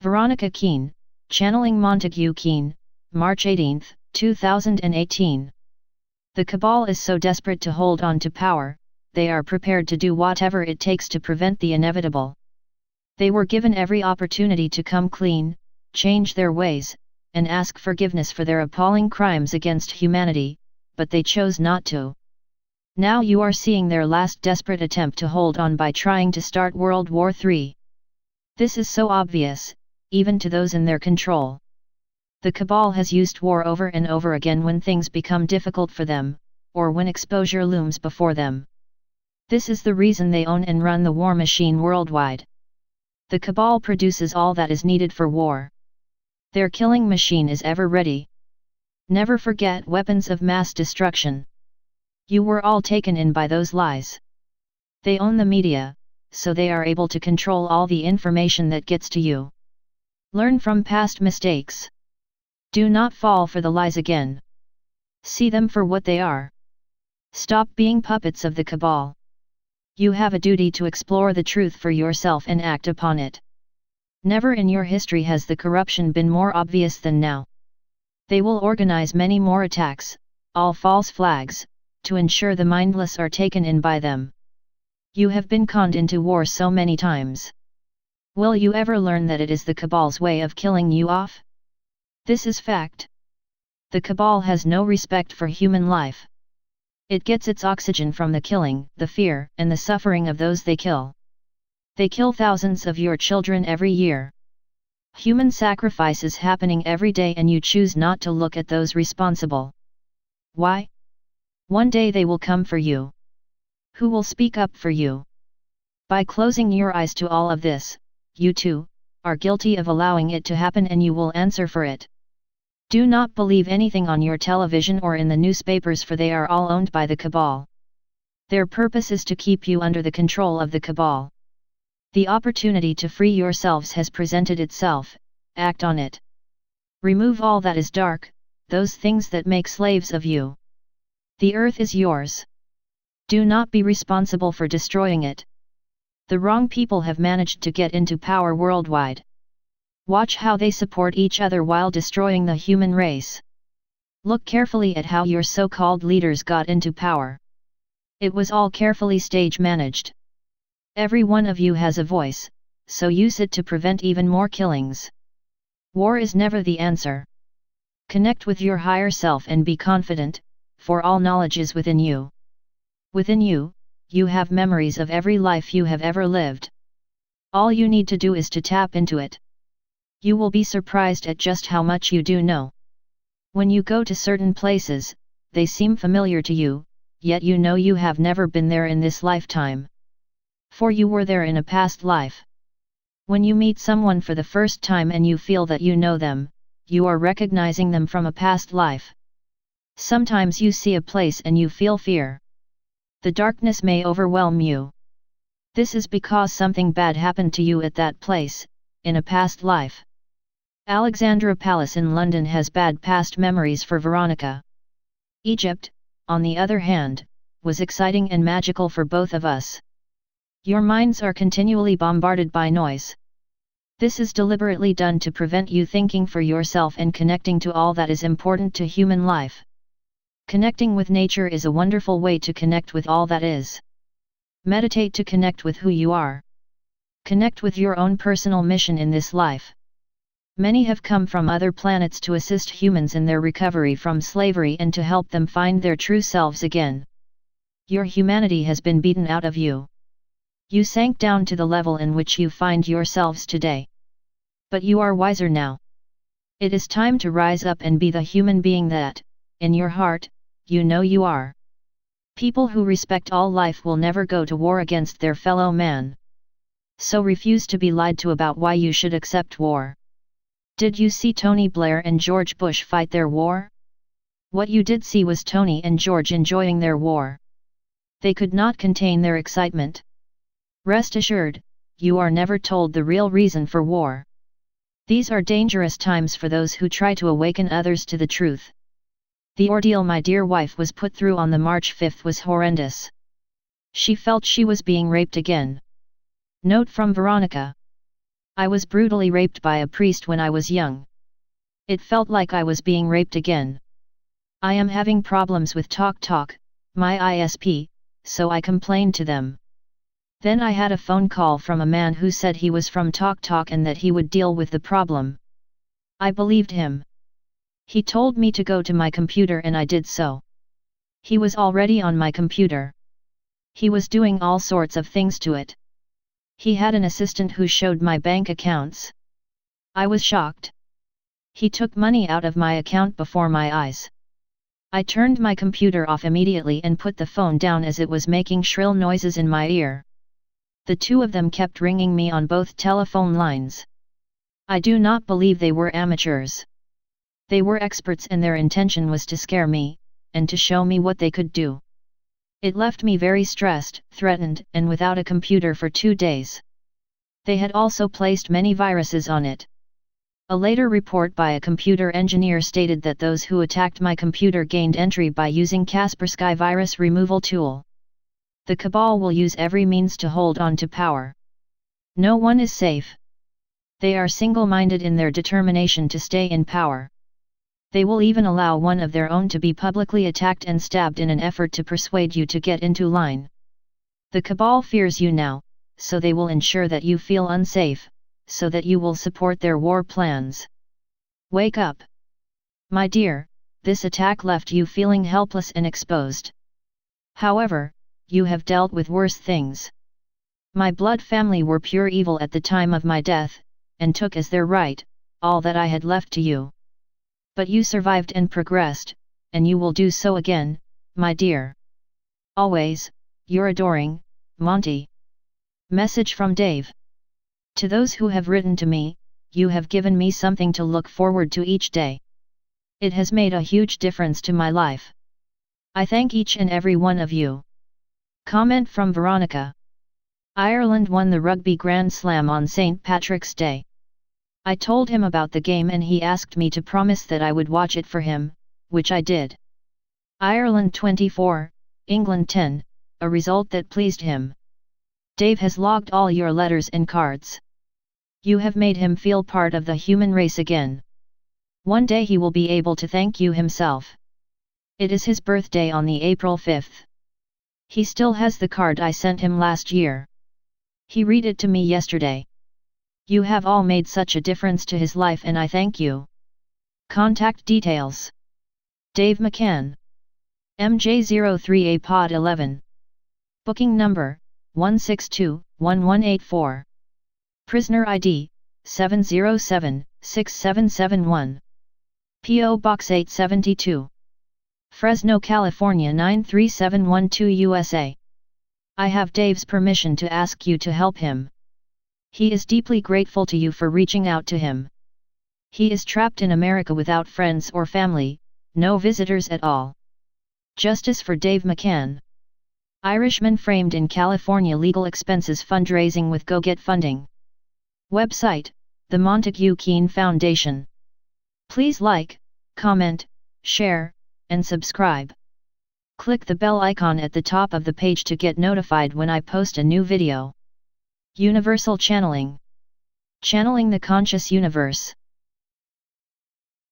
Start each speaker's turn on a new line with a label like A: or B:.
A: Veronica Keene, channeling Montague Keene, March 18, 2018. The cabal is so desperate to hold on to power, they are prepared to do whatever it takes to prevent the inevitable. They were given every opportunity to come clean, change their ways, and ask forgiveness for their appalling crimes against humanity, but they chose not to. Now you are seeing their last desperate attempt to hold on by trying to start World War III. This is so obvious, even to those in their control. The cabal has used war over and over again when things become difficult for them, or when exposure looms before them. This is the reason they own and run the war machine worldwide. The cabal produces all that is needed for war. Their killing machine is ever ready. Never forget weapons of mass destruction. You were all taken in by those lies. They own the media, so they are able to control all the information that gets to you. Learn from past mistakes. Do not fall for the lies again. See them for what they are. Stop being puppets of the cabal. You have a duty to explore the truth for yourself and act upon it. Never in your history has the corruption been more obvious than now. They will organize many more attacks, all false flags, to ensure the mindless are taken in by them. You have been conned into war so many times. Will you ever learn that it is the cabal's way of killing you off? This is fact. The cabal has no respect for human life. It gets its oxygen from the killing, the fear, and the suffering of those they kill. They kill thousands of your children every year. Human sacrifices happening every day and you choose not to look at those responsible. Why? One day they will come for you. Who will speak up for you? By closing your eyes to all of this, you too are guilty of allowing it to happen and you will answer for it. Do not believe anything on your television or in the newspapers, for they are all owned by the cabal. Their purpose is to keep you under the control of the cabal. The opportunity to free yourselves has presented itself, act on it. Remove all that is dark, those things that make slaves of you. The earth is yours. Do not be responsible for destroying it. The wrong people have managed to get into power worldwide. Watch how they support each other while destroying the human race. Look carefully at how your so-called leaders got into power. It was all carefully stage managed. Every one of you has a voice, so use it to prevent even more killings. War is never the answer. Connect with your higher self and be confident, for all knowledge is within you. Within you, you have memories of every life you have ever lived. All you need to do is to tap into it. You will be surprised at just how much you do know. When you go to certain places, they seem familiar to you, yet you know you have never been there in this lifetime. For you were there in a past life. When you meet someone for the first time and you feel that you know them, you are recognizing them from a past life. Sometimes you see a place and you feel fear. The darkness may overwhelm you. This is because something bad happened to you at that place, in a past life. Alexandra Palace in London has bad past memories for Veronica. Egypt, on the other hand, was exciting and magical for both of us. Your minds are continually bombarded by noise. This is deliberately done to prevent you thinking for yourself and connecting to all that is important to human life. Connecting with nature is a wonderful way to connect with all that is. Meditate to connect with who you are. Connect with your own personal mission in this life. Many have come from other planets to assist humans in their recovery from slavery and to help them find their true selves again. Your humanity has been beaten out of you. You sank down to the level in which you find yourselves today. But you are wiser now. It is time to rise up and be the human being that, in your heart, you know you are. People who respect all life will never go to war against their fellow man. So refuse to be lied to about why you should accept war. Did you see Tony Blair and George Bush fight their war? What you did see was Tony and George enjoying their war. They could not contain their excitement. Rest assured, you are never told the real reason for war. These are dangerous times for those who try to awaken others to the truth. The ordeal my dear wife was put through on the March 5th was horrendous. She felt she was being raped again. Note from Veronica. I was brutally raped by a priest when I was young. It felt like I was being raped again. I am having problems with TalkTalk, my ISP, so I complained to them. Then I had a phone call from a man who said he was from TalkTalk and that he would deal with the problem. I believed him. He told me to go to my computer and I did so. He was already on my computer. He was doing all sorts of things to it. He had an assistant who showed my bank accounts. I was shocked. He took money out of my account before my eyes. I turned my computer off immediately and put the phone down as it was making shrill noises in my ear. The two of them kept ringing me on both telephone lines. I do not believe they were amateurs. They were experts and their intention was to scare me, and to show me what they could do. It left me very stressed, threatened, and without a computer for 2 days. They had also placed many viruses on it. A later report by a computer engineer stated that those who attacked my computer gained entry by using Kaspersky virus removal tool. The cabal will use every means to hold on to power. No one is safe. They are single-minded in their determination to stay in power. They will even allow one of their own to be publicly attacked and stabbed in an effort to persuade you to get into line. The cabal fears you now, so they will ensure that you feel unsafe, so that you will support their war plans. Wake up! My dear, this attack left you feeling helpless and exposed. However, you have dealt with worse things. My blood family were pure evil at the time of my death, and took as their right, all that I had left to you. But you survived and progressed, and you will do so again, my dear. Always, your adoring, Monty. Message from Dave. To those who have written to me, you have given me something to look forward to each day. It has made a huge difference to my life. I thank each and every one of you. Comment from Veronica. Ireland won the Rugby Grand Slam on St. Patrick's Day. I told him about the game and he asked me to promise that I would watch it for him, which I did. Ireland 24, England 10, a result that pleased him. Dave has logged all your letters and cards. You have made him feel part of the human race again. One day he will be able to thank you himself. It is his birthday on the April 5th. He still has the card I sent him last year. He read it to me yesterday. You have all made such a difference to his life and I thank you. Contact details. Dave McCann. MJ03A Pod 11. Booking number, 162-1184. Prisoner ID, 707-6771. P.O. Box 872. Fresno, California 93712 USA. I have Dave's permission to ask you to help him. He is deeply grateful to you for reaching out to him. He is trapped in America without friends or family, no visitors at all. Justice for Dave McCann. Irishman framed in California legal expenses fundraising with Go-Get funding. Website, the Montague Keene Foundation. Please like, comment, share, and subscribe. Click the bell icon at the top of the page to get notified when I post a new video. Universal Channeling. Channeling the conscious universe.